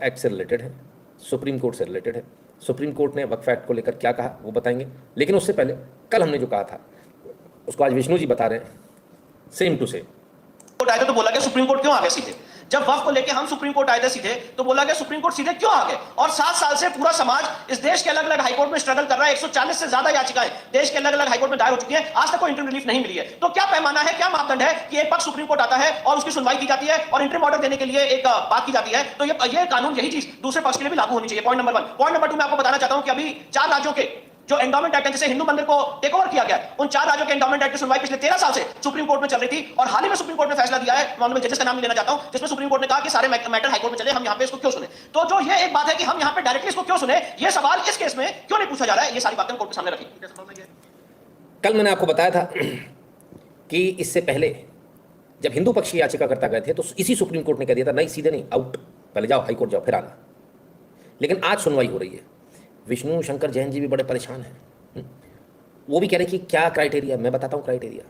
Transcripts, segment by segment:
Act से related है, supreme court से रिलेटेड है। सुप्रीम कोर्ट ने वक्फ एक्ट को लेकर क्या कहा वो बताएंगे, लेकिन उससे पहले कल हमने जो कहा था उसको आज विष्णु जी बता रहे हैं, सेम टू सेम। कोर्ट आए थे तो बोला गया सुप्रीम कोर्ट क्यों आ गए सीधे। जब वक्फ को लेके हम सुप्रीम कोर्ट आए थे सीधे तो बोला गया सुप्रीम कोर्ट सीधे क्यों आ गए। और 7 साल से पूरा समाज इस देश के अलग अलग हाईकोर्ट में स्ट्रगल कर रहा है। 140 से ज्यादा याचिकाएं देश के अलग अलग हाईकोर्ट में दायर हो चुकी हैं, आज तक कोई इंटरिम रिलीफ नहीं मिली है। तो क्या पैमाना है, क्या मापदंड है कि एक पक्ष सुप्रीम कोर्ट आता है और उसकी सुनवाई की जाती है और इंटरिम ऑर्डर देने के लिए एक बात की जाती है। तो ये कानून, यही चीज दूसरे पक्ष के लिए भी लागू होनी चाहिए। Point number 1। पॉइंट नंबर 2 मैं आपको बताना चाहता हूं कि अभी 4 राज्यों के जो एंडोमेंट एक्ट है, जिसे हिंदू मंदिर को टेक ओवर किया गया, उन 4 राज्यों के एंडोमेंट एक्ट की सुनवाई पिछले 13 साल से सुप्रीम कोर्ट में चल रही थी। और हाल ही में सुप्रीम कोर्ट ने फैसला दिया है, मैं जजेस का नाम नहीं लेना चाहता हूं, जिसमें सुप्रीम कोर्ट ने कहा कि सारे मैटर हाईकोर्ट में चले, हम यहां पे इसको क्यों सुने। तो जो ये एक बात है कि हम यहां पे डायरेक्टली इसको क्यों सुने, ये सवाल इस केस में क्यों नहीं पूछा जा रहा है, ये सारी बातें कोर्ट के सामने रखी। कल मैंने आपको बताया था कि इससे पहले जब हिंदू पक्षी याचिका करता गए थे तो इसी सुप्रीम कोर्ट ने कह दिया था नहीं, सीधे नहीं, आउट, पहले जाओ हाईकोर्ट जाओ फिर आना। लेकिन आज सुनवाई हो रही है। विष्णु शंकर जैन जी भी बड़े परेशान हैं। वो भी कह रहे कि क्या क्राइटेरिया। मैं बताता हूँ क्राइटेरिया।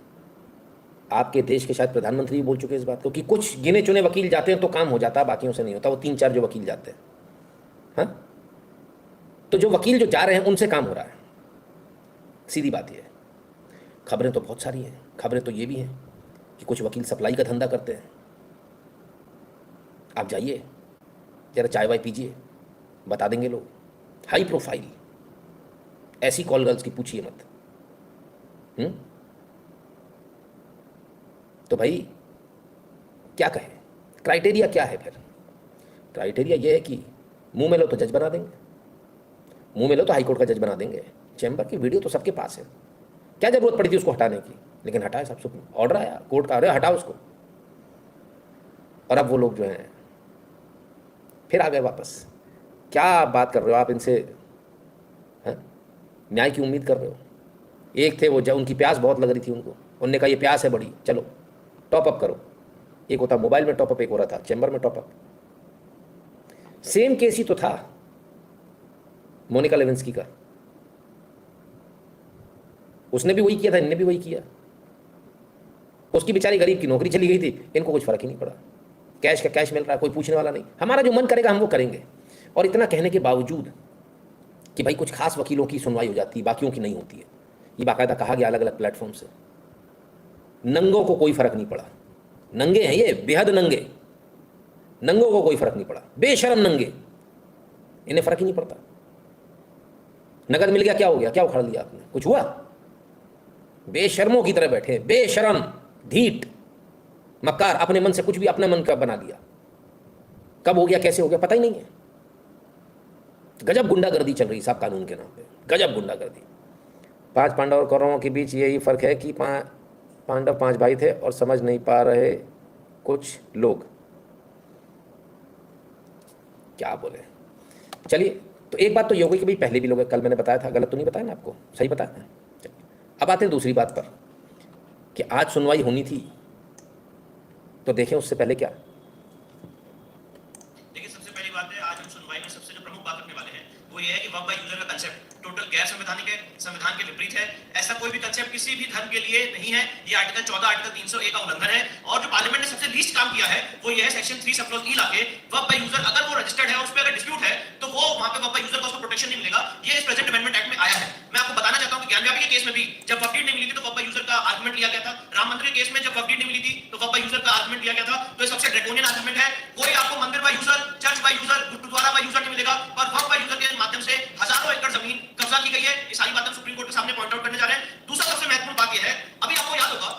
आपके देश के शायद प्रधानमंत्री भी बोल चुके हैं इस बात को कि कुछ गिने चुने वकील जाते हैं तो काम हो जाता है, बाकियों से नहीं होता। वो 3-4 जो वकील जाते हैं, हाँ, तो जो वकील जो जा रहे हैं उनसे काम हो रहा है। सीधी बात यह है। खबरें तो बहुत सारी हैं। खबरें तो ये भी हैं कि कुछ वकील सप्लाई का धंधा करते हैं। आप जाइए जरा चाय वाय पीजिए, बता देंगे लोग। हाई प्रोफाइल ऐसी कॉल गर्ल्स की पूछिए मत। तो भाई क्या कहें, क्राइटेरिया क्या है फिर। क्राइटेरिया ये है कि मुंह में लो तो जज बना देंगे, मुंह में लो तो हाईकोर्ट का जज बना देंगे। चैम्बर की वीडियो तो सबके पास है, क्या जरूरत पड़ी थी उसको हटाने की, लेकिन हटाए सब। ऑर्डर आया कोर्ट का, अरे हटाओ उसको। और अब वो लोग जो हैं फिर आ गए वापस। क्या बात कर रहे हो आप इनसे, न्याय की उम्मीद कर रहे हो। एक थे वो, जब उनकी प्यास बहुत लग रही थी उनको, उनने कहा ये प्यास है बड़ी, चलो टॉप अप करो। एक होता मोबाइल में टॉपअप, एक हो रहा था चैम्बर में टॉपअप। सेम केस ही तो था मोनिका लेविंस्की का। उसने भी वही किया था, इनने भी वही किया। उसकी बेचारी गरीब की नौकरी चली गई थी, इनको कुछ फर्क ही नहीं पड़ा। कैश का कैश मिल रहा है, कोई पूछने वाला नहीं। हमारा जो मन करेगा हम वो करेंगे। और इतना कहने के बावजूद कि भाई कुछ खास वकीलों की सुनवाई हो जाती है, बाकियों की नहीं होती है, ये बाकायदा कहा गया अलग अलग प्लेटफॉर्म से। नंगों को कोई फर्क नहीं पड़ा। नंगे हैं ये, बेहद नंगे। नंगों को कोई फर्क नहीं पड़ा, बेशरम नंगे, इन्हें फर्क ही नहीं पड़ता। नगद मिल गया, क्या हो गया, क्या उखाड़ लिया आपने, कुछ हुआ। बेशर्मों की तरह बैठे, बेशरम, ढीठ, मक्कार, अपने मन से कुछ भी अपने मन का बना दिया। कब हो गया, कैसे हो गया, पता ही नहीं है। गजब गुंडागर्दी चल रही साहब कानून के नाम पे, गजब गुंडागर्दी। 5 पांडव और कौरवों के बीच यही फर्क है कि पांडव 5 भाई थे और समझ नहीं पा रहे कुछ लोग। क्या बोले, चलिए। तो एक बात तो ये हो गई कि भाई पहले भी लोग, कल मैंने बताया था, गलत तो नहीं बताया ना आपको, सही बताया ना। अब आते हैं दूसरी बात पर कि आज सुनवाई होनी थी, तो देखें उससे पहले क्या। देखिए, सबसे पहली बात है, आज हम सुनवाई में सबसे जो प्रमुख बात रखने वाले हैं वो ये है कि वक्फ बाय यूजर का कंसेप्ट टोटल गैर संवैधानिक है, संविधान के विपरीत है। ऐसा कोई भी कंसेप्ट किसी भी धर्म के लिए नहीं है। ये आर्टिकल 14, आर्टिकल 301 का उल्लंघन है। और जो पार्लियामेंट ने सबसे लीस्ट काम किया है वो ये है सेक्शन 3 सब क्लॉज ई लाके वक्फ बाय यूजर, अगर वो रजिस्टर्ड है, उस पर अगर डिस्प्यूट है तो वो वहां पे वक्फ बाय यूजर को उसको प्रोटेक्शन नहीं मिलेगा। ये इस प्रेजेंट अमेंडमेंट एक्ट में आया है। मैं आपको बताना चाहता हूं कि ज्ञान व्यापी के केस में भी जब वक्फ डीड नहीं मिली थी तो वक्फ बाय यूजर का आर्गुमेंट लिया गया था। राम मंदिर के केस में जब वक्फ डीड नहीं मिली थी तो वक्फ बाय यूजर का आर्गुमेंट लिया गया था। तो ये सबसे ड्रैकोनियन आर्गुमेंट है। कोई आपको मंदिर by user, church by user, gurdwara by user नहीं मिलेगा। और वक्फ बाय यूजर के माध्यम से हजारों एकड़ जमीन कब्जा की गई है। ये सारी बातें सुप्रीम कोर्ट के सामने पॉइंट आउट करने जा रहे हैं। दूसरा सबसे महत्वपूर्ण बात यह है, अभी आपको याद होगा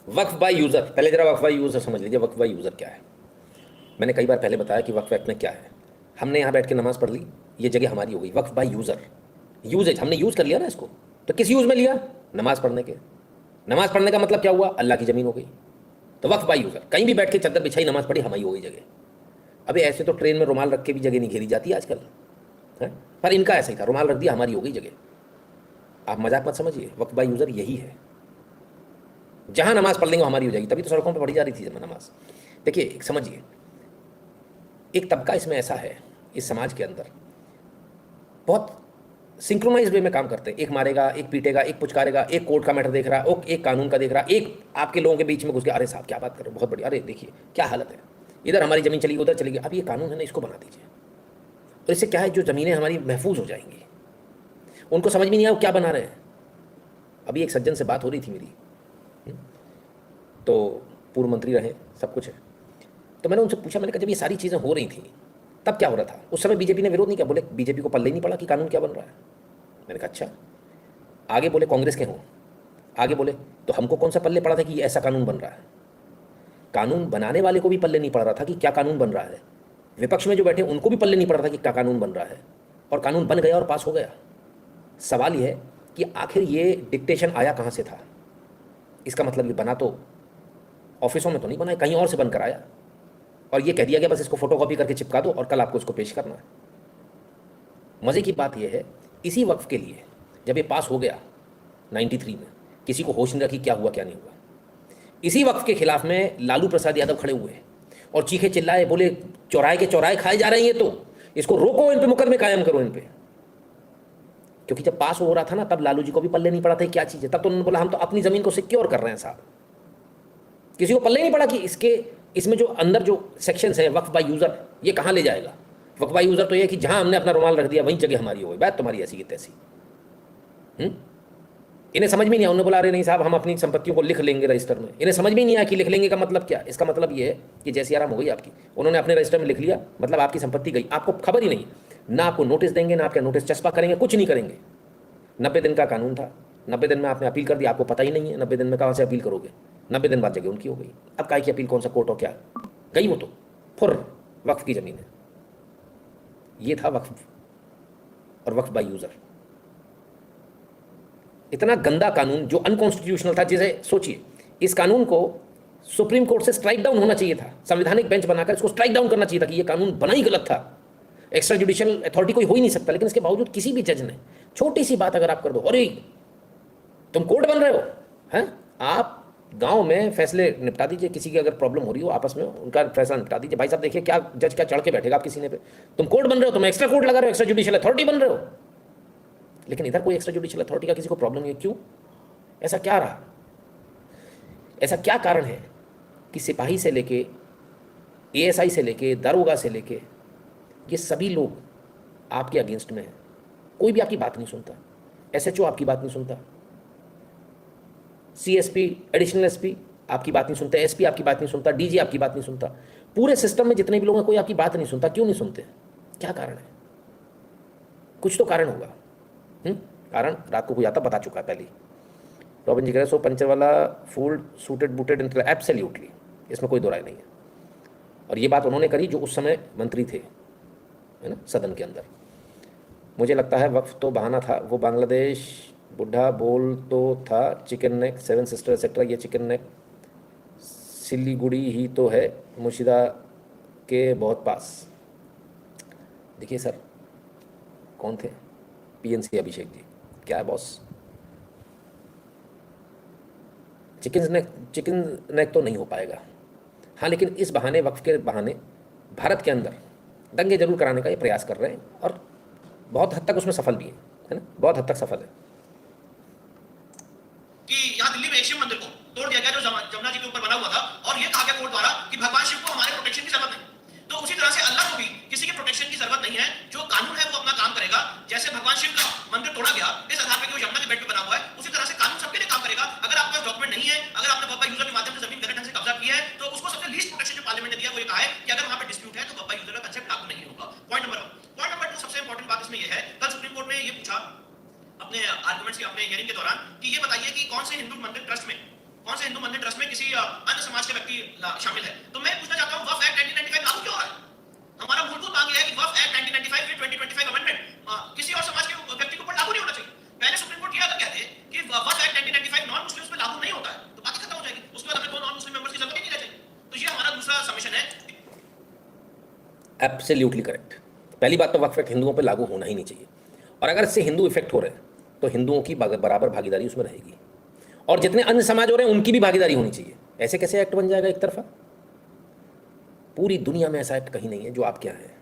वक्फ बाय यूजर, पहले जरा वक्फ बाय यूजर समझ लीजिए। वक्फ बाय यूजर क्या है। मैंने कई बार पहले बताया कि वक्फ एक्ट में क्या है। हमने यहाँ बैठ के नमाज पढ़ ली, ये जगह हमारी हो गई। वक्फ बाय यूजर, यूजेज, हमने यूज कर लिया ना इसको। तो किस यूज में लिया, नमाज पढ़ने के। नमाज पढ़ने का मतलब क्या हुआ, अल्लाह की जमीन हो गई। तो वक्फ बाय यूजर, कहीं भी बैठ के चद्दर बिछाई नमाज पढ़ी, हमारी हो गई जगह। अभी ऐसे तो ट्रेन में रुमाल रख के भी जगह नहीं घेरी जाती आजकल है, पर इनका ऐसा ही था, रुमाल रख दिया, हमारी हो गई जगह। आप मजाक मत समझिए, वक्फ बाय यूजर यही है। जहां नमाज पढ़ लेंगे हमारी हो जाएगी। तभी तो सड़कों पर पढ़ी जा रही थी नमाज। देखिए समझिए, एक तबका इसमें ऐसा है इस समाज के अंदर, बहुत सिंक्रोनाइज वे में काम करते हैं। एक मारेगा, एक पीटेगा, एक पुचकारेगा, एक कोर्ट का मैटर देख रहा है, एक कानून का देख रहा है, एक आपके लोगों के बीच में घुस गया, अरे साहब क्या बात कर रहे हो, बहुत बढ़िया, अरे देखिए क्या हालत है, इधर हमारी जमीन चली, उधर चली गई। अब ये कानून है ना, इसको बना दीजिए। और इससे क्या है, जो ज़मीनें हमारी महफूज हो जाएंगी। उनको समझ में नहीं आया वो क्या बना रहे हैं। अभी एक सज्जन से बात हो रही थी मेरी, तो पूर्व मंत्री रहे, सब कुछ है। तो मैंने उनसे पूछा, मैंने कहा जब ये सारी चीज़ें हो रही थी तब क्या हो रहा था? उस समय बीजेपी ने विरोध नहीं किया। बोले बीजेपी को पल्ले ही नहीं पड़ा कि कानून क्या बन रहा है। मैंने कहा अच्छा। आगे बोले कांग्रेस के हों, आगे बोले तो हमको कौन सा पल्ले पड़ा था कि ऐसा कानून बन रहा है? कानून बनाने वाले को भी पल्ले नहीं पड़ रहा था कि क्या कानून बन रहा है। विपक्ष में जो बैठे उनको भी पल्ले नहीं पड़ रहा था कि क्या कानून बन रहा है। और कानून बन गया और पास हो गया। सवाल यह है कि आखिर ये डिक्टेशन आया कहाँ से था? इसका मतलब ये बना तो ऑफिसों में तो नहीं बना, कहीं और से बनकर आया और ये कह दिया गया बस इसको फोटोकॉपी करके चिपका दो और कल आपको इसको पेश करना है। मज़े की बात यह है, इसी वक्फ के लिए जब ये पास हो गया 93 में, किसी को होश नहीं रखी क्या हुआ क्या नहीं हुआ। इसी वक्फ के खिलाफ में लालू प्रसाद यादव खड़े हुए और चीखे चिल्लाए, बोले चौराहे के चौराहे खाए जा रहे हैं ये, तो इसको रोको, इन पे मुकदमे कायम करो इन पे। क्योंकि जब पास हो रहा था ना, तब लालू जी को भी पल्ले नहीं पड़ा था क्या चीज़ है। तब तो उन्होंने बोला हम तो अपनी ज़मीन को सिक्योर कर रहे हैं साहब। किसी को पल्ले नहीं पड़ा कि इसमें जो अंदर जो सेक्शंस है वक्फ बाय यूज़र, ये कहाँ ले जाएगा। वक्फ बाय यूज़र तो ये कि जहाँ हमने अपना रुमाल रख दिया वहीं जगह हमारी हो गई, बात तुम्हारी ऐसी की तैसी। इन्हें समझ में नहीं आया। उन्होंने बोला अरे नहीं साहब हम अपनी संपत्तियों को लिख लेंगे रजिस्टर में। इन्हें समझ में नहीं आया कि लिख लेंगे का मतलब क्या। इसका मतलब ये है कि जैसी आराम हो गई आपकी, उन्होंने अपने रजिस्टर में लिख लिया, मतलब आपकी संपत्ति गई, आपको खबर ही नहीं। ना आपको नोटिस देंगे, ना आपका नोटिस चस्पा करेंगे, कुछ नहीं करेंगे। 90 दिन का कानून था, 90 दिन में आपने अपील कर दी, आपको पता ही नहीं है 90 दिन में कहाँ से अपील करोगे। 90 दिन बाद जगह उनकी हो गई। अब काय की अपील, कौन सा कोर्ट और क्या गई, वो तो फुर वक्फ की ज़मीन है। ये था वक्फ और वक्फ बाय यूज़र। इतना गंदा कानून जो अनकॉन्स्टिट्यूशनल था, जिसे सोचिए इस कानून को सुप्रीम कोर्ट से स्ट्राइक डाउन होना चाहिए था। संवैधानिक बेंच बनाकर इसको स्ट्राइक डाउन करना चाहिए था कि ये कानून बना ही गलत था। एक्स्ट्रा जुडिशियल अथॉरिटी कोई हो ही नहीं सकता। लेकिन इसके बावजूद किसी भी जज ने छोटी सी बात अगर आप कर दो, अरे तुम कोर्ट बन रहे हो हैं, आप गांव में फैसले निपटा दीजिए। किसी की अगर प्रॉब्लम हो रही हो आपस में, उनका फैसला निपटा दीजिए। भाई साहब देखिए क्या जज क्या चढ़ के बैठेगा आपके सीने पे। तुम कोर्ट बन रहे हो, तुम एक्स्ट्रा कोर्ट लगा रहे हो, एक्स्ट्रा जुडिशियल अथॉरिटी बन रहे हो। लेकिन इधर कोई एक्स्ट्रा जुडिशियल अथॉरिटी का किसी को प्रॉब्लम नहीं है। क्यों? ऐसा क्या रहा? ऐसा क्या कारण है कि सिपाही से लेके एएसआई से लेके दारोगा से लेके ये सभी लोग आपके अगेंस्ट में हैं? कोई भी आपकी बात नहीं सुनता। एसएचओ आपकी बात नहीं सुनता, सीएसपी एडिशनल एसपी आपकी बात नहीं सुनता, एसपी आपकी बात नहीं सुनता, डीजी आपकी बात नहीं सुनता। पूरे सिस्टम में जितने भी लोग हैं कोई आपकी बात नहीं सुनता। क्यों नहीं सुनते? क्या कारण है? कुछ तो कारण होगा। कारण रात को कोई आता बता चुका है पहले। रॉबिन जी कह रहे सो पंचर वाला फूल्ड सूटेड बूटेड एब्सोल्युटली, इसमें कोई दो राय नहीं है। और ये बात उन्होंने करी जो उस समय मंत्री थे, है ना, सदन के अंदर। मुझे लगता है वक्फ तो बहाना था। वो बांग्लादेश बुढ़ा बोल तो था chicken neck, seven sister etcetera. ये चिकन नेक सिलीगुड़ी ही तो है, मुर्शिदा के बहुत पास। देखिए सर, कौन थे? पीएनसी अभिषेक जी। क्या है बॉस? चिकन नेक तो नहीं हो पाएगा। हाँ, लेकिन इस बहाने, वक्फ के बहाने भारत के अंदर दंगे जरूर कराने का ये प्रयास कर रहे हैं और बहुत हद तक उसमें सफल भी है ना, बहुत हद तक सफल है। कि यहाँ दिल्ली में एक शिव मंदिर को तोड़ दिया गया जो जमुना जी के ऊपर बना हुआ था, और ये कहा गया कोर्ट द्वारा कि भगवान शिव को हमारे प्रोटेक्शन की जरूरत नहीं। तो उसी तरह से अल्लाह को भी किसी के प्रोटेक्शन की जरूरत नहीं है। जो कानून है वो अपना काम करेगा। जैसे भगवान शिव का मंदिर तोड़ा गया इस आधार पर कि वो यमुना के बेड पे बना हुआ है, उसी तरह से कानून सबके लिए काम करेगा। अगर आपके पास डॉक्यूमेंट नहीं है, अगर आपने बब्बा यूजर के माध्यम से जमीन गलत ढंग से कब्जा की है, तो उसको सबसे लीस्ट प्रोटेक्शन जो पार्लियामेंट ने दिया वो ये कहा है कि अगर वहां पर डिस्प्यूट है तो बब्बा यूजर का कंसेप्ट लागू नहीं होगा। Point number 1। पॉइंट नंबर 2, सबसे इंपॉर्टेंट बात इसमें यह है, कल सुप्रीम कोर्ट ने ये पूछा अपने आर्गुमेंट्स के, अपने हियरिंग के दौरान कि ये बताइए कि कौन से हिंदू मंदिर ट्रस्ट में किसी अन्य समाज के व्यक्ति शामिल है। तो मैं पूछना चाहता हूं, वक्फ एक्ट 1995 लागू क्यों हो रहा है? हमारा मूलभूत मांग यह है कि वक्फ एक्ट 1995 के 2025 अमेंडमेंट किसी और समाज के व्यक्ति के ऊपर लागू नहीं होना चाहिए। पहले सुप्रीम कोर्ट यह कहते हैं कि वक्फ एक्ट 1995 नॉन मुस्लिम्स पे लागू नहीं होता है, तो बात खत्म हो जाएगी। उसके बाद हमें दो नॉन मुस्लिम मेंबर्स की जरूरत ही नहीं रह जाएगी। तो ये हमारा दूसरा सबमिशन है। Absolutely correct. पहली बात तो वक्फ एक्ट हिंदुओं पर लागू होना ही नहीं चाहिए, और अगर इससे हिंदू इफेक्ट हो रहे हैं तो हिंदुओं की बराबर भागीदारी उसमें रहेगी, और जितने अन्य समाज हो रहे हैं उनकी भी भागीदारी होनी चाहिए। ऐसे कैसे एक्ट बन जाएगा एक तरफा? पूरी दुनिया में ऐसा एक्ट कहीं नहीं है जो आपके यहाँ है।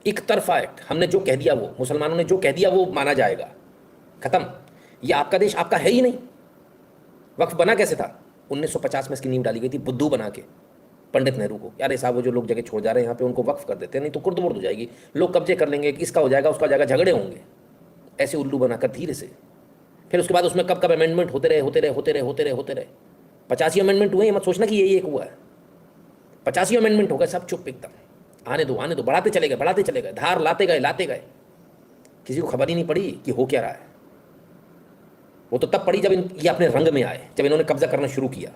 एक तरफा एक्ट, हमने जो कह दिया वो, मुसलमानों ने जो कह दिया वो माना जाएगा, खत्म। ये आपका देश आपका है ही नहीं। वक्फ बना कैसे था? 1950 में इसकी नींव डाली गई थी बुद्धू बना के, पंडित नेहरू को, यार साहब वो जो लोग जगह छोड़ जा रहे हैं यहाँ पे उनको वक्फ कर देते हैं, नहीं तो कुर्द-मुर्द हो जाएगी, लोग कब्जे कर लेंगे, इसका हो जाएगा उसका हो जाएगा, झगड़े होंगे। ऐसे उल्लू बनाकर धीरे से, फिर उसके बाद उसमें कब कब अमेंडमेंट होते रहे। 85 अमेंडमेंट हुए, ये मत सोचना कि यही एक हुआ है, 85 अमेंडमेंट हो गए, सब चुप एकदम, आने दो, बढ़ाते चले गए, धार लाते गए, किसी को खबर ही नहीं पड़ी कि हो क्या रहा है। वो तो तब पड़ी जब ये अपने रंग में आए, जब इन्होंने कब्जा करना शुरू किया,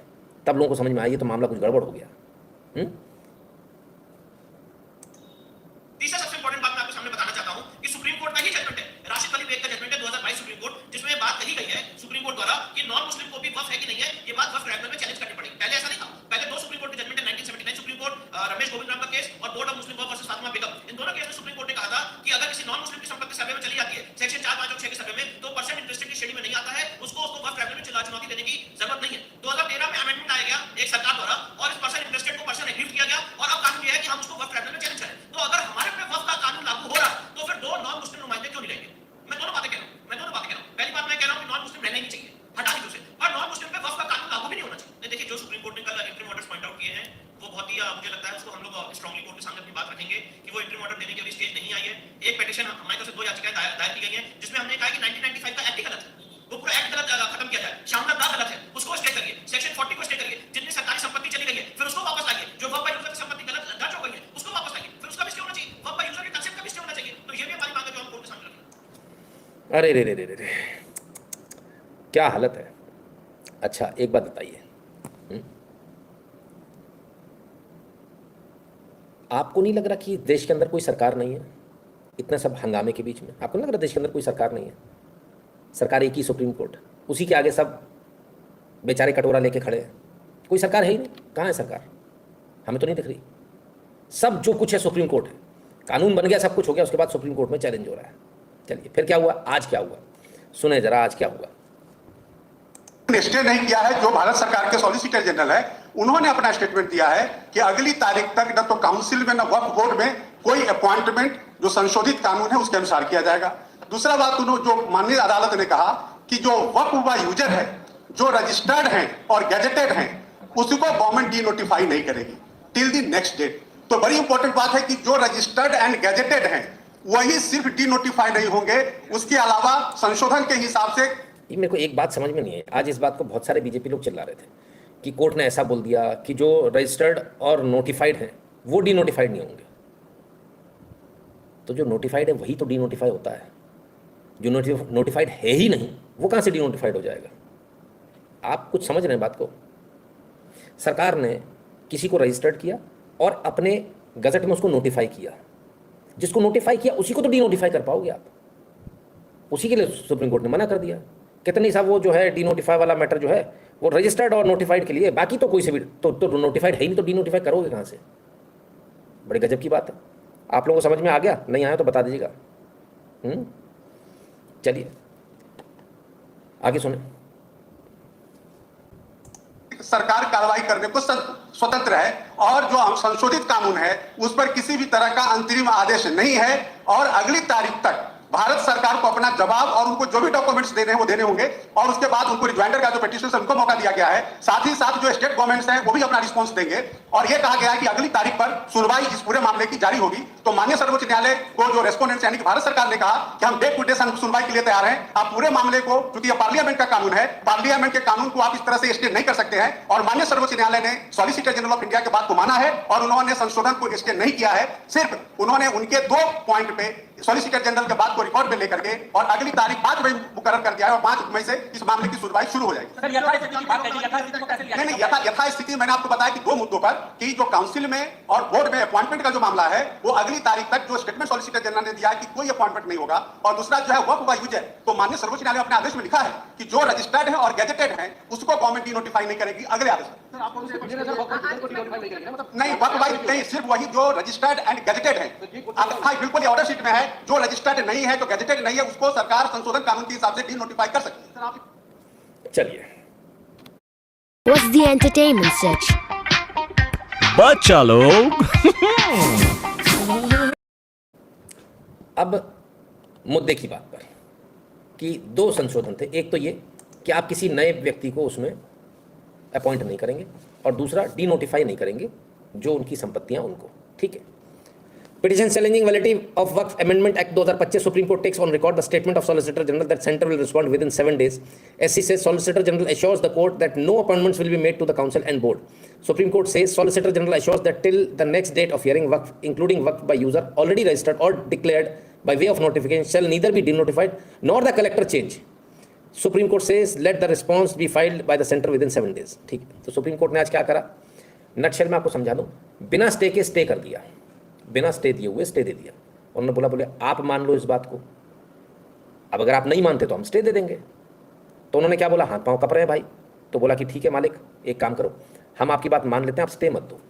तब लोगों को समझ में आया ये तो मामला कुछ गड़बड़ हो गया। तीसरा सबसे इंपॉर्टेंट बात मैं आपके सामने बताना चाहता हूं कि सुप्रीम कोर्ट का ही जजमेंट है, राशिद अली बेग का जजमेंट है 2022 सुप्रीम कोर्ट, जिसमें ये बात कही गई है सुप्रीम कोर्ट द्वारा कि नॉन मुस्लिम को भी वक्फ है कि नहीं है, ये बात वक्फ ट्राइब्यूनल में चैलेंज करनी पड़ेगी। पहले ऐसा नहीं था, पहले दो सुप्रीम कोर्ट के जजमेंट है, 1979 सुप्रीम कोर्ट रमेश गोविंद राम का केस और board of Muslim Waqf versus Fatima Begum, इन दोनों केस में सुप्रीम कोर्ट ने कहा था कि अगर किसी नॉन मुस्लिम की संपत्ति सर्वे में चली जाती है सेक्शन 4, 5 और 6 के सर्वे में, तो परसेंट इंटरेस्टेड की श्रेणी में नहीं आता है, उसको वक्फ ट्राइब्यूनल में चुनौती देने की जरूरत नहीं है। 2013 में अमेंडमेंट आया गया एक सरकार द्वारा और इस पर्सन इंटरेस्टेड को पर्सन एग्रीव किया गया और अब कानून यह है कि हम उसको वक्फ ट्राइब्यूनल में चैलेंज करें। तो अगर हमारे पे वक्फ का कानून लागू हो रहा तो फिर दो नॉन मुस्लिम नुमाइंदे क्यों नहीं रहेंगे? मैं दोनों बातें कह रहा हूं। पहली बात मैं कह रहा हूं कि नॉन मुस्लिम रहना ही नहीं चाहिए, हटा दीजिए उसे, और नॉन मुस्लिम पे वक्फ का कानून लागू भी नहीं होना चाहिए। देखिए जो सुप्रीम कोर्ट ने कल इंटरिम ऑर्डर्स पॉइंट आउट किए हैं वो बहुत ही मुझे लगता है उसको हम लोग स्ट्रांगली कोर्ट के सामने अपनी बात रखेंगे कि वो इंटरिम ऑर्डर देने के अभी स्टेज नहीं आई है। एक पिटीशन हमारी तरफ से 2 याचिकाएं दायर की गई हैं जिसमें हमने कहा कि 1995 का एक्ट ही गलत है, वो पूरा एक्ट गलत खत्म किया जाए, शामला दा गलत है उसको स्टे करिए, सेक्शन 40 को स्टे करिए, जितनी सरकारी संपत्ति चली गई है फिर उसको वापस लाइए, जो वक्फ बाय यूजर की संपत्ति गलत दर्ज हो गई है उसको वापस लाइए, फिर उसका भी स्टे होना चाहिए, वक्फ बाय यूजर के कंसेप्ट का भी स्टे होना चाहिए। तो ये भी हमारी मांग है जो हम कोर्ट के सामने रखेंगे। अरे रे, क्या हालत है। अच्छा एक बात बताइए, आपको नहीं लग रहा कि देश के अंदर कोई सरकार नहीं है? इतने सब हंगामे के बीच में आपको नहीं लग रहा देश के अंदर कोई सरकार नहीं है? सरकार एक ही सुप्रीम कोर्ट, उसी के आगे सब बेचारे कटोरा लेके खड़े हैं, कोई सरकार है ही नहीं। कहाँ है सरकार? हमें तो नहीं दिख रही। सब जो कुछ है सुप्रीम कोर्ट है, कानून बन गया, सब कुछ हो गया, उसके बाद सुप्रीम कोर्ट में चैलेंज हो रहा है। चलिए फिर क्या हुआ, आज क्या हुआ, सुने जरा आज क्या हुआ। स्टे नहीं किया है, जो भारत सरकार के सॉलिसिटर जनरल है उन्होंने अपना स्टेटमेंट दिया है कि अगली तारीख तक न तो काउंसिल में न वक्फ बोर्ड में कोई अपॉइंटमेंट जो संशोधित कानून है उसके अनुसार किया जाएगा। दूसरा बात उन्होंने जो माननीय अदालत ने कहा कि जो वक्फ व यूजर है जो रजिस्टर्ड हैं और गैजेटेड हैं उसको गवर्नमेंट डी नोटिफाई नहीं करेगी टिल द नेक्स्ट डेट। तो बड़ी इंपॉर्टेंट बात है कि जो रजिस्टर्ड एंड गैजेटेड हैं वही सिर्फ डी नोटिफाई नहीं होंगे, उसके अलावा संशोधन के हिसाब से। ये मेरे को एक बात समझ में नहीं है, आज इस बात को बहुत सारे बीजेपी लोग चिल्ला रहे थे कि कोर्ट ने ऐसा बोल दिया कि जो रजिस्टर्ड और नोटिफाइड हैं वो डी नोटिफाइड नहीं होंगे। तो जो नोटिफाइड है वही तो डी नोटिफाई होता है, जो नोटिफाइड है ही नहीं वो कहाँ से डी नोटिफाइड हो जाएगा? आप कुछ समझ रहे हैं बात को? सरकार ने किसी को रजिस्टर्ड किया और अपने गजट में उसको नोटिफाई किया, जिसको नोटिफाई किया उसी को तो डी नोटिफाई कर पाओगे आप, उसी के लिए सुप्रीम कोर्ट ने मना कर दिया। कितनी साहब वो जो है डी नोटिफाई वाला मैटर जो है वो रजिस्टर्ड और नोटिफाइड के लिए, बाकी तो कोई से भी तो नोटिफाइड है ही नहीं, तो डी नोटिफाई करोगे कहाँ से? बड़ी गजब की बात है। आप लोगों को समझ में आ गया? नहीं आया तो बता दीजिएगा। चलिए आगे सुने। सरकार कार्रवाई करने को स्वतंत्र है और जो संशोधित कानून है उस पर किसी भी तरह का अंतरिम आदेश नहीं है और अगली तारीख तक भारत सरकार को अपना जवाब और उनको जो भी डॉक्यूमेंट्स देने हैं वो देने होंगे और उसके बाद उनको रिज्वाइंडर का जो पिटीशन है उनको मौका दिया गया है। साथ ही साथ जो स्टेट गवर्नमेंट्स हैं वो भी अपना रिस्पांस देंगे और ये कहा गया है कि अगली तारीख पर सुनवाई इस पूरे मामले की जारी होगी। तो माननीय सर्वोच्च न्यायालय को जो रेस्पोंडेंट्स यानी कि भारत सरकार ने कहा कि हम डे टू डे सुनवाई के लिए तैयार हैं। आप पूरे मामले को, क्योंकि ये पार्लियामेंट का कानून है, पार्लियामेंट के कानून को आप इस तरह से स्टे नहीं कर सकते हैं और माननीय सर्वोच्च न्यायालय ने सॉलिसिटर जनरल ऑफ इंडिया के बात को माना है और उन्होंने संशोधन को स्टे नहीं किया है। सिर्फ उन्होंने उनके 2 पॉइंट पे सॉलिसिटर जनरल के बात को रिकॉर्ड में लेकर के और अगली तारीख 5 मई मुकर्रर कर दिया है और 5 मई से इस मामले की सुनवाई शुरू हो जाएगी। नहीं, यथास्थिति मैंने आपको बताया कि 2 मुद्दों पर कि जो काउंसिल में और बोर्ड में अपॉइंटमेंट का जो मामला है वो अगली तारीख तक जो स्टेटमेंट सॉलिसिटर जनरल ने दिया है कि कोई अपॉइंटमेंट नहीं होगा। और दूसरा जो है वक्फ व यूजर, तो माननीय सर्वोच्च न्यायालय अपने आदेश में लिखा है कि जो रजिस्टर्ड है और गैजेटेड है उसको गवर्नमेंट डी नोटिफाई नहीं करेगी अगले आदेश में। नहीं, वक्फ व नहीं, सिर्फ वही जो रजिस्टर्ड एंड गैजेटेड है। हाँ बिल्कुल, ये ऑर्डर शीट में है, जो रजिस्टर्ड नहीं है, जो गैजेटेड नहीं है उसको सरकार संशोधन कानून के हिसाब से डी नोटिफाई कर सकती है। चलिए What's the entertainment search? बच्चा लोग अब मुद्दे की बात पर कि 2 संशोधन थे। एक तो ये कि आप किसी नए व्यक्ति को उसमें अपॉइंट नहीं करेंगे और दूसरा डी नोटिफाई नहीं करेंगे जो उनकी संपत्तियां उनको, ठीक है। Petition challenging validity of Waqf Amendment Act 2025, Supreme Court takes on record the statement of Solicitor General that Center will respond within 7 days. SC says Solicitor General assures the court that no appointments will be made to the council and board. Supreme Court says Solicitor General assures that till the next date of hearing, Waqf, including Waqf by user already registered or declared by way of notification, shall neither be denotified nor the collector change. Supreme Court says let the response be filed by the center within 7 days. ठीक है, तो supreme court ने आज क्या करा, nutshell में आपको समझा दूं, बिना स्टे के स्टे कर दिया, बिना स्टे दिए हुए स्टे दे दिया। उन्होंने बोले आप मान लो इस बात को, अब अगर आप नहीं मानते तो हम स्टे दे देंगे। तो उन्होंने क्या बोला, हाथ पांव कप रहे हैं भाई। तो बोला कि ठीक है मालिक, एक काम करो, हम आपकी बात मान लेते हैं, आप स्टे मत दो।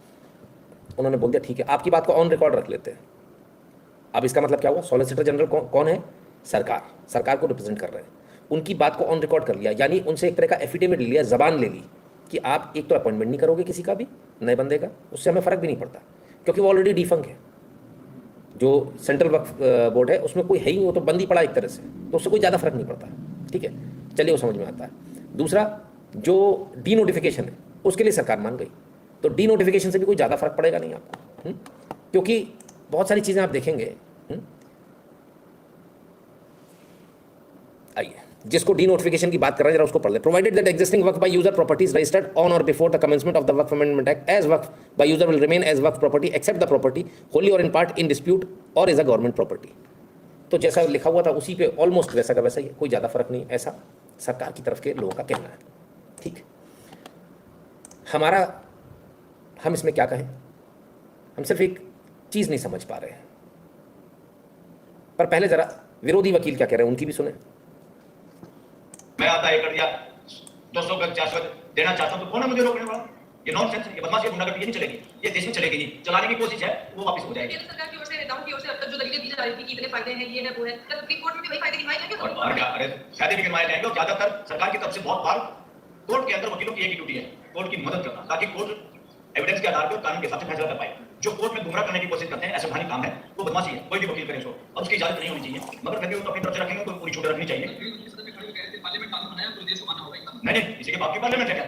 उन्होंने बोल दिया ठीक है, आपकी बात को ऑन रिकॉर्ड रख लेते हैं। अब इसका मतलब क्या हुआ, सॉलिसिटर जनरल कौन है, सरकार को रिप्रेजेंट कर रहे हैं, उनकी बात को ऑन रिकॉर्ड कर लिया, यानी उनसे एक तरह का एफिडेविट ले लिया, जबान ले ली कि आप एक तो अपॉइंटमेंट नहीं करोगे किसी का भी नए बंदे का, उससे हमें फ़र्क भी नहीं पड़ता क्योंकि वो ऑलरेडी डिफंक है। जो सेंट्रल वक्फ बोर्ड है उसमें कोई है ही, वो तो बंदी पड़ा एक तरह से, तो उससे कोई ज़्यादा फर्क नहीं पड़ता, ठीक है, चलिए वो समझ में आता है। दूसरा, जो डी नोटिफिकेशन है उसके लिए सरकार मान गई, तो डी नोटिफिकेशन से भी कोई ज़्यादा फर्क पड़ेगा नहीं आपको, क्योंकि बहुत सारी चीज़ें आप देखेंगे। आइए, जिसको डी नोटिफिकेशन की बात कर रहे हैं जरा उसको पढ़ ले। Provided that existing waqf by user properties registered on or before the commencement of the Waqf Amendment Act as waqf by user will remain as waqf property except the property wholly or in part in dispute or is a government property. तो जैसा लिखा हुआ था उसी पे almost वैसा का वैसा ही है, कोई ज़्यादा फर्क नहीं, ऐसा सरकार की तरफ के लोगों का कहना है, ठीक। हम इसमें क्या कहें, हम सिर्फ एक चीज़ नहीं समझ पा रहे हैं, पर पहले जरा विरोधी वकील क्या कह रहे हैं उनकी भी सुने। मैं आधा एकड़ या 200 गज 400 देना चाहता हूं तो कौन है मुझे रोकने वाला? ये नॉनसेंस है, ये बदमाशी, ये गुंडागर्दी, ये नहीं चलेगी, ये देश में चलेगी नहीं। चलाने की कोशिश है वो वापस हो जाएगी। केंद्र सरकार की ओर से, नेताओं की ओर से अब तक जो दलीलें दी जा रही थी कि इतने फायदे हैं, ये है वो है, क्या सुप्रीम कोर्ट में भी वही फायदे गिनवाए जाएंगे? और क्या, अरे फायदे भी गिनवाए जाएंगे। और ज्यादातर सरकार की तरफ से बहुत बार कोर्ट के अंदर वकीलों की एक ही ड्यूटी है, कोर्ट की मदद करना, ताकि कोर्ट एविडेंस के आधार पर कानून के हिसाब से फैसला कर पाए। जो कोर्ट में गुमराह करने की कोशिश करते हैं, ऐसा भारी काम है, वो बदमाशी है, कोई भी वकील करे उसको, और उसकी इजाजत नहीं होनी चाहिए। मगर फिर भी वो अपनी तरफ से रखेंगे, कोई पूरी छूट रखनी चाहिए। नहीं, इसी के बाप की पार्लियामेंट है क्या?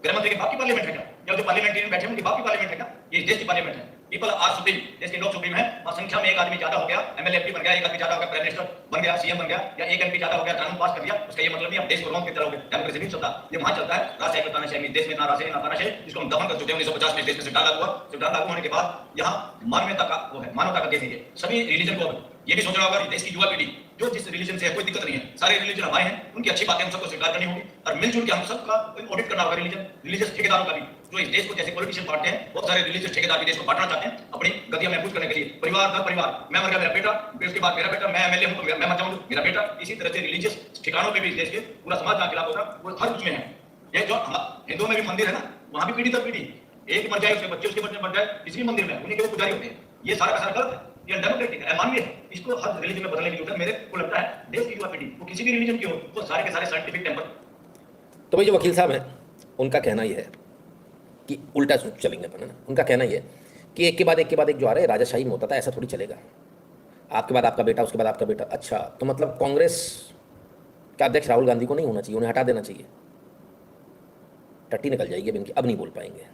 गृह मंत्री के बाप की पार्लियामेंट है क्या? या जो पार्लियामेंटेरियन बैठे हैं उनके बाप की पार्लियामेंट है क्या? ये देश की पार्लियामेंट है। पीपल आर सुप्रीम, देश के लोग सुप्रीम है, और संख्या में एक आदमी ज्यादा हो गया, एमएलए एमपी बन गया, एक आदमी ज्यादा हो गया, प्राइम मिनिस्टर बन गया, सीएम बन गया, या एक एमपी ज्यादा हो गया, कानून पास कर दिया, उसका ये मतलब नहीं आप देश को रॉन्ग की तरह हो गए। डेमोक्रेसी नहीं चलता, ये वहां चलता है राष्ट्रीय तानाशाही। देश में ना राष्ट्रीय ना तानाशाही, जिसको हम दमन कर चुके हैं 1950 में, देश में संविधान लागू हुआ। संविधान लागू होने के बाद यहाँ मानवता का वो है, मानवता का देश है, सभी रिलीजन को ये भी सोचना होगा, देश की युवा पीढ़ी जो जिस रिलीजन से है कोई दिक्कत नहीं है, सारे रिलीजन हमारे हैं, उनकी अच्छी बातें हम सबको स्वीकार करनी होगी, और मिलजुल के हम सबका ऑडिट करना होगा। रिलीजियस ठेकेदारों का भी, जो इस देश को जैसे पॉलिटिशियन बांटते हैं, बहुत सारे रिलीजियस ठेकेदार भी देश को बांटना चाहते हैं अपनी गतियां महफूज करने के लिए। परिवार दर परिवार, मैं मर गया मेरा बेटा, फिर उसके बाद मेरा बेटा, मैं एमएलए हूं तो मैं मर जाऊंगा मेरा बेटा। इसी तरह से रिलीजियस ठिकानों पे भी इस देश के पूरा समाज का खिलाफ होगा, वो हर कुछ में है। ये जो हिंदुओं में भी मंदिर है ना, वहां भी पीढ़ी दर पीढ़ी एक मर जाए, उसके बच्चे उसके बच्चे मर जाए, किसी भी मंदिर में उन्हीं के वो पुजारी होते हैं। ये सारा का सारा गलत है, ये डेमोक्रेटिक है, मानवीय है। इसको हर रिलीजन में बदलने की जरूरत है। मेरे को लगता है देश की युवा पीढ़ी वो किसी भी रिलीजन की हो, वो सारे के सारे साइंटिफिक टेंपर। तो भाई जो वकील साहब हैं उनका कहना यह है कि उल्टा चलेंगे अपन, है ना। उनका कहना यह है कि एक के बाद एक जो आ रहे हैं राजाशाही में होता था, ऐसा थोड़ी चलेगा। आपके बाद आपका बेटा, उसके बाद आपका बेटा। अच्छा, तो मतलब कांग्रेस के अध्यक्ष राहुल गांधी को नहीं होना चाहिए, उन्हें हटा देना चाहिए। टट्टी निकल जाएगी अब इनकी, अब नहीं बोल पाएंगे।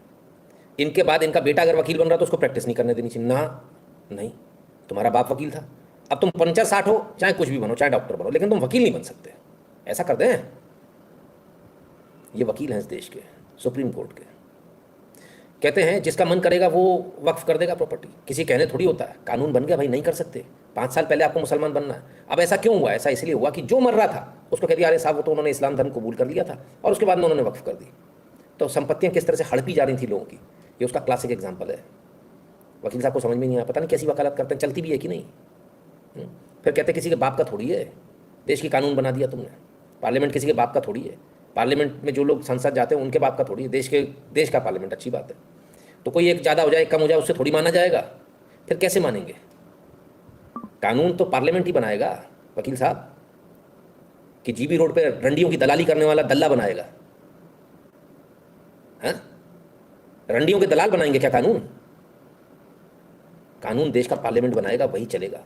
इनके बाद इनका बेटा अगर वकील बन रहा तो उसको प्रैक्टिस नहीं करने देनी चाहिए ना। नहीं, तुम्हारा बाप वकील था, अब तुम 50-60 हो, चाहे कुछ भी बनो, चाहे डॉक्टर बनो, लेकिन तुम वकील नहीं बन सकते। ऐसा कर दें, ये वकील हैं इस देश के, सुप्रीम कोर्ट के। कहते हैं जिसका मन करेगा वो वक्फ कर देगा प्रॉपर्टी, किसी कहने थोड़ी होता है। कानून बन गया भाई, नहीं कर सकते। 5 साल पहले आपको मुसलमान बनना है। अब ऐसा क्यों हुआ? ऐसा इसलिए हुआ कि जो मर रहा था उसको कह दिया अरे साहब वो तो उन्होंने इस्लाम धर्म कबूल कर लिया था, और उसके बाद में उन्होंने वक्फ कर दी। तो संपत्तियां किस तरह से हड़पी जा रही थी लोगों की, ये उसका क्लासिक एग्जाम्पल है। वकील साहब को समझ में नहीं आया, पता नहीं कैसी वकालत करते हैं, चलती भी है कि नहीं। फिर कहते किसी के बाप का थोड़ी है, देश की कानून बना दिया तुमने। पार्लियामेंट किसी के बाप का थोड़ी है, पार्लियामेंट में जो लोग संसद जाते हैं उनके बाप का थोड़ी है। देश का पार्लियामेंट, अच्छी बात है। तो कोई एक ज़्यादा हो जाए, कम हो जाए, उससे थोड़ी माना जाएगा। फिर कैसे मानेंगे? कानून तो पार्लियामेंट ही बनाएगा वकील साहब, कि जीबी रोड पे रंडियों की दलाली करने वाला दल्ला बनाएगा? हैं? रंडियों के दलाल बनाएंगे क्या कानून? कानून देश का पार्लियामेंट बनाएगा, वही चलेगा।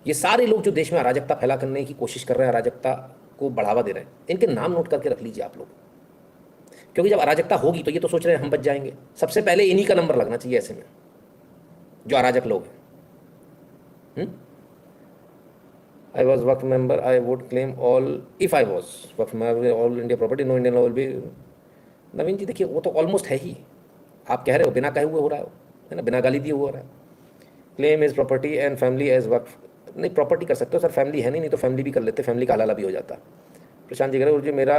ये सारे लोग जो देश में अराजकता फैला करने की कोशिश कर रहे हैं, अराजकता को बढ़ावा दे रहे हैं, इनके नाम नोट करके रख लीजिए आप लोग। क्योंकि जब अराजकता होगी तो ये तो सोच रहे हैं हम बच जाएंगे। सबसे पहले इन्हीं का नंबर लगना चाहिए ऐसे में, जो अराजक लोग हैं। I was Waqf member, I would claim all, if I was Waqf member, all India property, no Indian law will be। नवीन जी देखिए, वो तो ऑलमोस्ट है ही, आप कह रहे हो बिना कहे हुए हो रहा है ना, बिना गाली दिए हुआ हो रहा है। Claim is property and family as waqf, नहीं प्रॉपर्टी कर सकते हो सर, फैमिली है नहीं तो फैमिली भी कर लेते, फैमिली का हलाला भी हो जाता। प्रशांत जी कह रहे हो जी, मेरा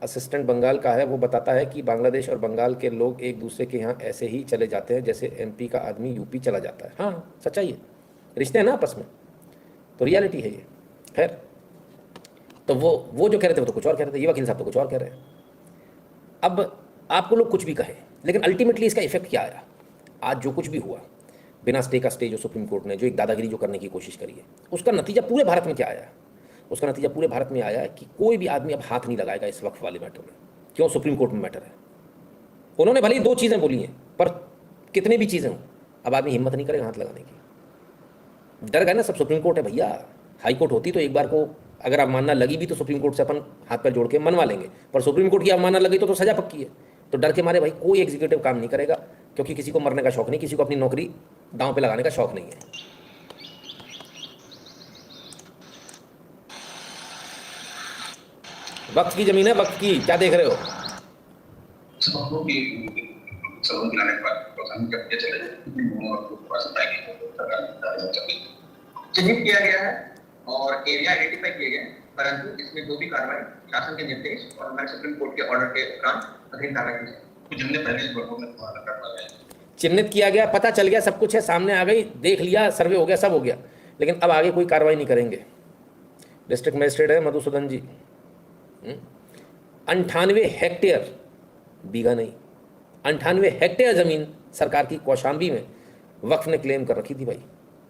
असिस्टेंट बंगाल का है, वो बताता है कि बांग्लादेश और बंगाल के लोग एक दूसरे के यहाँ ऐसे ही चले जाते हैं जैसे MP का आदमी यूपी चला जाता है। हाँ सच्चाई है, रिश्ते हैं ना आपस में, तो रियलिटी है ये। खैर, तो वो जो कह रहे थे वो तो कुछ और कह रहे थे, ये वकील साहब तो कुछ और कह रहे हैं। अब आपको लोग कुछ भी कहें, लेकिन अल्टीमेटली इसका इफेक्ट क्या आया? आज जो कुछ भी हुआ बिना स्टे का स्टे जो सुप्रीम कोर्ट ने जो एक दादागिरी जो करने की कोशिश करी है, उसका नतीजा पूरे भारत में क्या आया? उसका नतीजा पूरे भारत में आया है कि कोई भी आदमी अब हाथ नहीं लगाएगा इस वक्फ वाले मैटर में। क्यों? सुप्रीम कोर्ट में मैटर है। उन्होंने भले ही 2 चीज़ें बोली हैं, पर कितनी भी चीज़ें हों, अब आदमी हिम्मत नहीं करेगा हाथ लगाने की। डर गए ना सब, सुप्रीम कोर्ट है भैया। हाई कोर्ट होती तो एक बार को अगर अवमानना लगी भी तो सुप्रीम कोर्ट से अपन हाथ पैर जोड़ के मनवा लेंगे, पर सुप्रीम कोर्ट की अवमानना लगी तो सजा पक्की है। तो डर के मारे भाई कोई एग्जीक्यूटिव काम नहीं करेगा, क्योंकि किसी को मरने का शौक नहीं, किसी को अपनी नौकरी दांव पे लगाने का शौक नहीं है। वक्त की जमीन है, वक्त की, क्या देख रहे हो? चिन्हित किया गया है और एरिया आइडेंटिफाई किए गए, परंतु इसमें जो भी कार्रवाई शासन के निर्देश और हमारे सुप्रीम कोर्ट के ऑर्डर के उपरांत अधीन कार्रवाई की जाए। चिन्हित किया गया, पता चल गया, सब कुछ है, सामने आ गई, देख लिया, सर्वे हो गया, सब हो गया, लेकिन अब आगे कोई कार्रवाई नहीं करेंगे। डिस्ट्रिक्ट मजिस्ट्रेट है मधुसूदन जी। 98 हेक्टेयर, बीघा नहीं, 98 हेक्टेयर जमीन सरकार की कौशाम्बी में वक्फ ने क्लेम कर रखी थी भाई।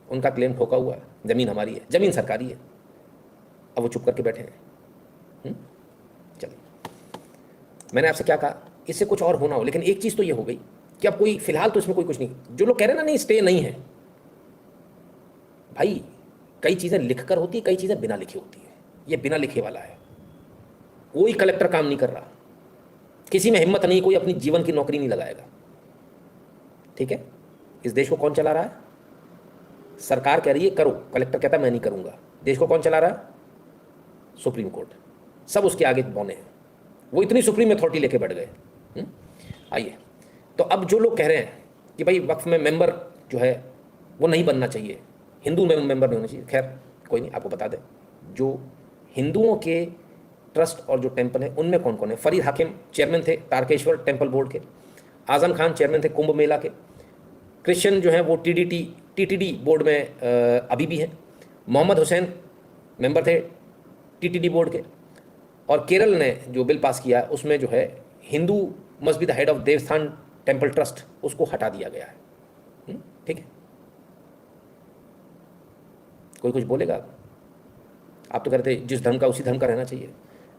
उनका क्लेम ठोका हुआ है, जमीन हमारी है, जमीन सरकारी है, अब वो चुप करके बैठे हैं। चलिए, मैंने आपसे क्या कहा, इससे कुछ और होना हो, लेकिन एक चीज़ तो ये हो गई कि अब कोई फिलहाल तो इसमें कोई कुछ नहीं। जो लोग कह रहे हैं ना नहीं स्टे नहीं है, भाई कई चीज़ें लिख कर होती है, कई चीज़ें बिना लिखे होती है। ये बिना लिखे वाला है, कोई कलेक्टर काम नहीं कर रहा, किसी में हिम्मत नहीं, कोई अपनी जीवन की नौकरी नहीं लगाएगा। ठीक है, इस देश को कौन चला रहा है? सरकार कह रही है करो, कलेक्टर कहता है मैं नहीं करूंगा। देश को कौन चला रहा है? Supreme court. सब उसके आगे बौने हैं, वो इतनी सुप्रीम अथॉरिटी लेके बैठ गए। आइए, तो अब जो लोग कह रहे हैं कि भाई वक्फ में मेंबर जो है वो नहीं बनना चाहिए, हिंदू में मेंबर नहीं होना चाहिए, खैर कोई नहीं, आपको बता दें जो हिंदुओं के ट्रस्ट और जो टेम्पल है उनमें कौन कौन है। फरीद हाकिम चेयरमैन थे तारकेश्वर टेम्पल बोर्ड के, आजम खान चेयरमैन थे कुंभ मेला के, क्रिश्चियन जो है वो TTD बोर्ड में अभी भी हैं, मोहम्मद हुसैन मेंबर थे TTD बोर्ड के, और केरल ने जो बिल पास किया उसमें जो है Hindu must be the head of देवस्थान टेम्पल ट्रस्ट, उसको हटा दिया गया है। ठीक है, कोई कुछ बोलेगा? आप तो कहते जिस धर्म का उसी धर्म का रहना चाहिए,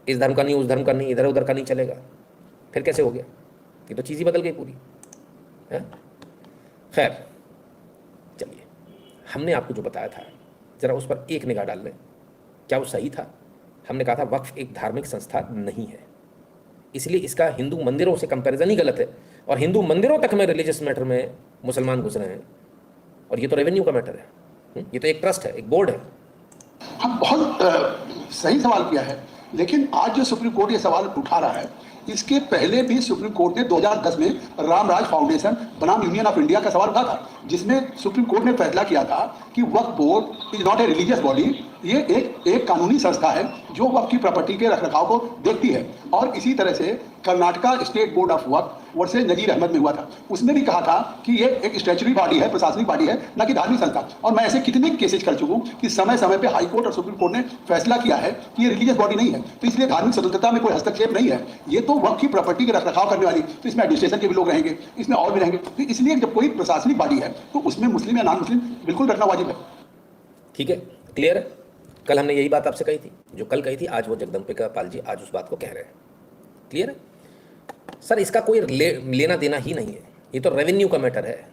इस धर्म का नहीं, उस धर्म का नहीं, इधर उधर का नहीं चलेगा, फिर कैसे हो गया? ये तो चीज़ ही बदल गई पूरी है। खैर चलिए, हमने आपको जो बताया था ज़रा उस पर एक निगाह डाल लें, क्या वो सही था? हमने कहा था वक्फ एक धार्मिक संस्था नहीं है, इसलिए इसका हिंदू मंदिरों से कंपैरिजन ही गलत है, और हिंदू मंदिरों तक में रिलीजियस मैटर में मुसलमान घुस रहे हैं, और ये तो रेवेन्यू का मैटर है, ये तो एक ट्रस्ट है, एक बोर्ड है। हम बहुत सही सवाल किया है, लेकिन आज जो सुप्रीम कोर्ट ये सवाल उठा रहा है, इसके पहले भी सुप्रीम कोर्ट ने 2010 में रामराज फाउंडेशन बनाम यूनियन ऑफ इंडिया का सवाल उठा था, जिसमें सुप्रीम कोर्ट ने फैसला किया था कि waqf board is not a religious body, ये एक कानूनी संस्था है जो वक्फ की प्रॉपर्टी के रखरखाव को देखती है। और इसी तरह से Karnataka state board of Waqf versus Nazir Ahmed में हुआ था, उसने भी कहा था कि ये एक स्टैच्यूटरी बॉडी है, प्रशासनिक बॉडी है, न कि धार्मिक संस्था। और मैं ऐसे कितने केसेज कर चुका हूँ कि समय समय पे हाई कोर्ट और सुप्रीम कोर्ट ने फैसला किया है कि ये रिलीजियस बॉडी नहीं है, तो इसलिए धार्मिक स्वतंत्रता में कोई हस्तक्षेप नहीं है, ये तो वक्फ की प्रॉपर्टी के रखरखाव करने वाली, तो इसमें एडमिनिस्ट्रेशन के भी लोग रहेंगे, इसमें और भी रहेंगे, तो इसलिए जब कोई प्रशासनिक बॉडी है तो उसमें मुस्लिम या नॉन मुस्लिम बिल्कुल रखना वाजिब है। ठीक है, क्लियर है? कल हमने यही बात आपसे कही थी, जो कल कही थी आज वो जगदम्बिका पाल जी आज उस बात को कह रहे हैं। क्लियर है सर? इसका कोई लेना देना ही नहीं है, ये तो रेवेन्यू का मैटर है,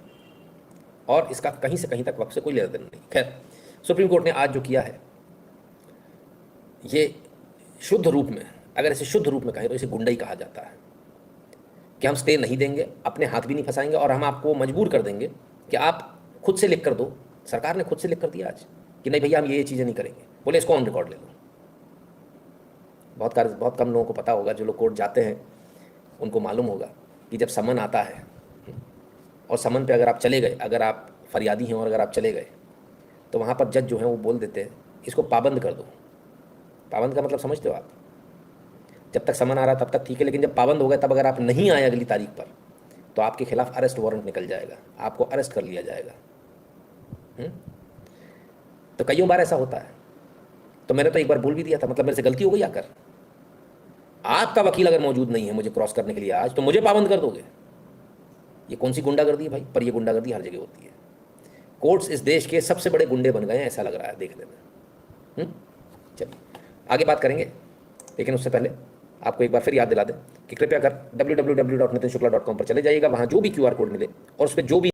और इसका कहीं से कहीं तक वक्त से कोई लेना देना नहीं। खैर, सुप्रीम कोर्ट ने आज जो किया है ये शुद्ध रूप में, अगर इसे शुद्ध रूप में कहें तो इसे गुंडाई कहा जाता है। कि हम स्टे नहीं देंगे, अपने हाथ भी नहीं फंसाएंगे और हम आपको मजबूर कर देंगे कि आप खुद से लिख कर दो। सरकार ने खुद से लिख कर दिया आज कि नहीं भैया हम ये चीज़ें नहीं करेंगे, बोले इसको ऑन रिकॉर्ड ले लो। बहुत कम लोगों को पता होगा, जो लोग कोर्ट जाते हैं उनको मालूम होगा कि जब समन आता है और समन पे अगर आप चले गए, अगर आप फरियादी हैं और अगर आप चले गए, तो वहाँ पर जज जो है वो बोल देते हैं इसको पाबंद कर दो। पाबंद का मतलब समझते हो आप? जब तक समन आ रहा तब तक ठीक है, लेकिन जब पाबंद हो गए तब अगर आप नहीं आए अगली तारीख पर तो आपके खिलाफ अरेस्ट वारंट निकल जाएगा, आपको अरेस्ट कर लिया जाएगा। तो कईयों बार ऐसा होता है। तो मैंने तो एक बार बोल भी दिया था, मतलब मेरे से गलती हो गई आकर। आपका वकील अगर मौजूद नहीं है मुझे क्रॉस करने के लिए आज, तो मुझे पाबंद कर दोगे? ये कौन सी गुंडागर्दी है भाई? पर ये गुंडागर्दी हर जगह होती है। कोर्ट्स इस देश के सबसे बड़े गुंडे बन गए हैं, ऐसा लग रहा है देखने में। चलिए आगे बात करेंगे, लेकिन उससे पहले आपको एक बार फिर याद दिला दें कि कृपया कर www.nitinshukla.com पर चले जाइएगा। वहाँ जो भी QR कोड मिले और उस पर जो भी